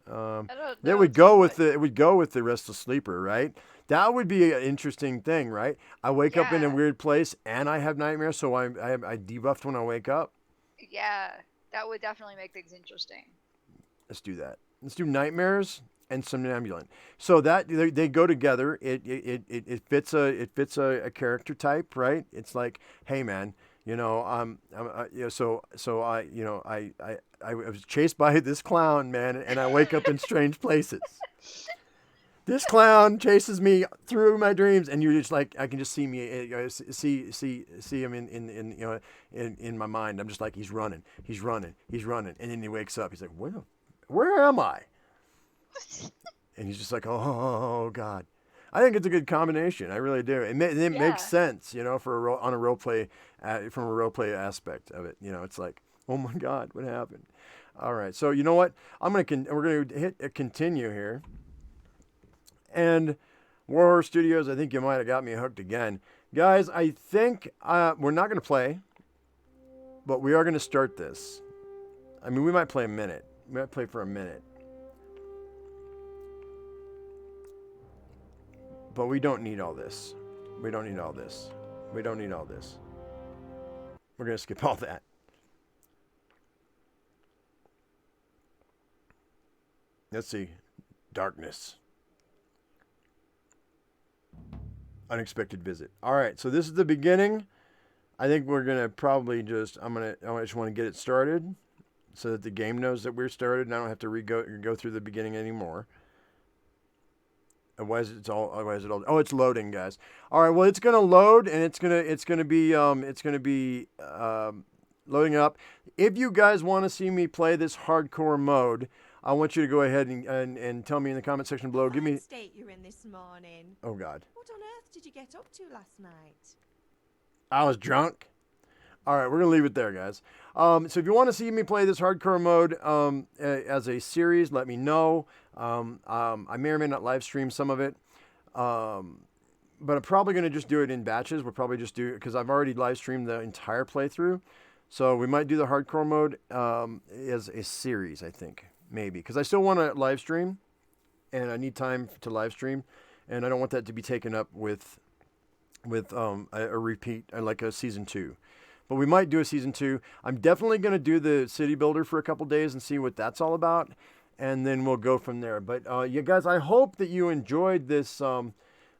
S1: It would go with the Restless Sleeper, right? That would be an interesting thing, right? I wake up in a weird place and I have nightmares, so I debuffed when I wake up.
S2: Yeah, that would definitely make things interesting.
S1: Let's do that. Let's do Nightmares and Somnambulant. So that they go together. It fits a character type, right? It's like, hey man, So I was chased by this clown, man, and I wake up in strange places. This clown chases me through my dreams, and you're just like, I can just see see him in my mind. I'm just like, he's running, and then he wakes up. He's like, where am I? And he's just like, oh God. I think it's a good combination. I really do. It makes sense, for on a role play, from a role play aspect of it. It's like, oh my God, what happened? All right, so you know what? We're gonna hit a continue here. And Warhorse Studios, I think you might have got me hooked again, guys. I think we're not gonna play, but we are gonna start this. I mean, we might play a minute. We might play for a minute. But we don't need all this. We don't need all this. We're going to skip all that. Let's see. Darkness. Unexpected visit. All right, so this is the beginning. I think we're going to probably I just want to get it started so that the game knows that we're started and I don't have to go through the beginning anymore. Why is it all? Oh, it's loading, guys. All right. Well, it's gonna load, and it's gonna be loading up. If you guys want to see me play this hardcore mode, I want you to go ahead and tell me in the comment section below. Give me.
S4: What state you're in this morning?
S1: Oh God.
S4: What on earth did you get up to last night?
S1: I was drunk. All right, we're gonna leave it there, guys. So if you want to see me play this hardcore mode as a series, let me know. I may or may not live stream some of it, but I'm probably gonna just do it in batches. We'll probably just do it because I've already live streamed the entire playthrough, so we might do the hardcore mode as a series. I think maybe because I still want to live stream, and I need time to live stream, and I don't want that to be taken up with a repeat like a season 2. But we might do a season 2. I'm definitely going to do the city builder for a couple days and see what that's all about, and then we'll go from there. But you guys, I hope that you enjoyed this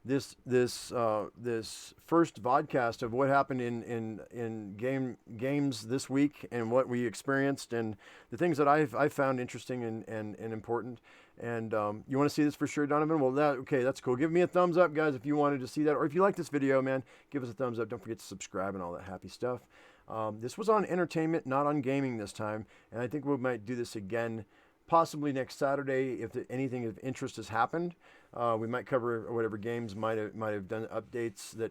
S1: this first vodcast of what happened in games this week and what we experienced and the things that I found interesting and important. And you want to see this for sure, Donovan? Well, that's cool. Give me a thumbs up, guys, if you wanted to see that. Or if you like this video, man, give us a thumbs up. Don't forget to subscribe and all that happy stuff. This was on entertainment, not on gaming this time. And I think we might do this again, possibly next Saturday, if anything of interest has happened. We might cover whatever games might have done updates that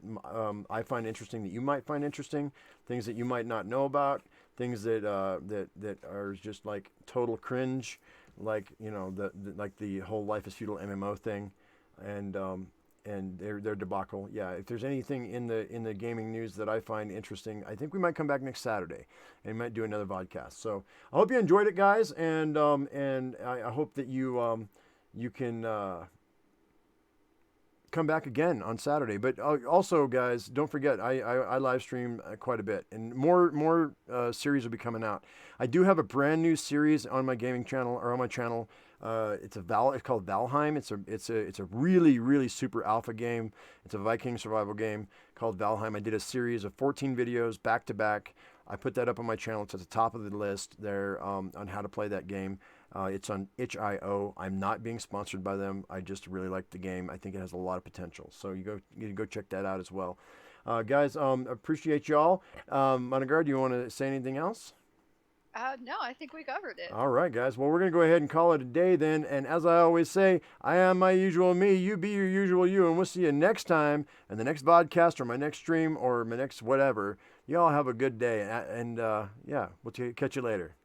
S1: I find interesting, that you might find interesting, things that you might not know about, things that are just like total cringe. Like the whole Life is Feudal MMO thing, and their debacle. Yeah, if there's anything in the gaming news that I find interesting, I think we might come back next Saturday and might do another vodcast. So I hope you enjoyed it, guys, and I hope that you can come back again on Saturday. But also, guys, don't forget, I live stream quite a bit, and more series will be coming out. I do have a brand new series on my gaming channel, or on my channel. It's called Valheim. It's a really, really super alpha game. It's a Viking survival game called Valheim. I did a series of 14 videos back to back. I put that up on my channel. It's at the top of the list there on how to play that game. It's on itch.io. I'm not being sponsored by them. I just really like the game. I think it has a lot of potential. So you go check that out as well. Guys, appreciate y'all. Monaguard, do you want to say anything else?
S2: No, I think we covered it.
S1: All right, guys. Well, we're going to go ahead and call it a day then. And as I always say, I am my usual me. You be your usual you. And we'll see you next time in the next podcast or my next stream or my next whatever. Y'all have a good day. And yeah, we'll catch you later.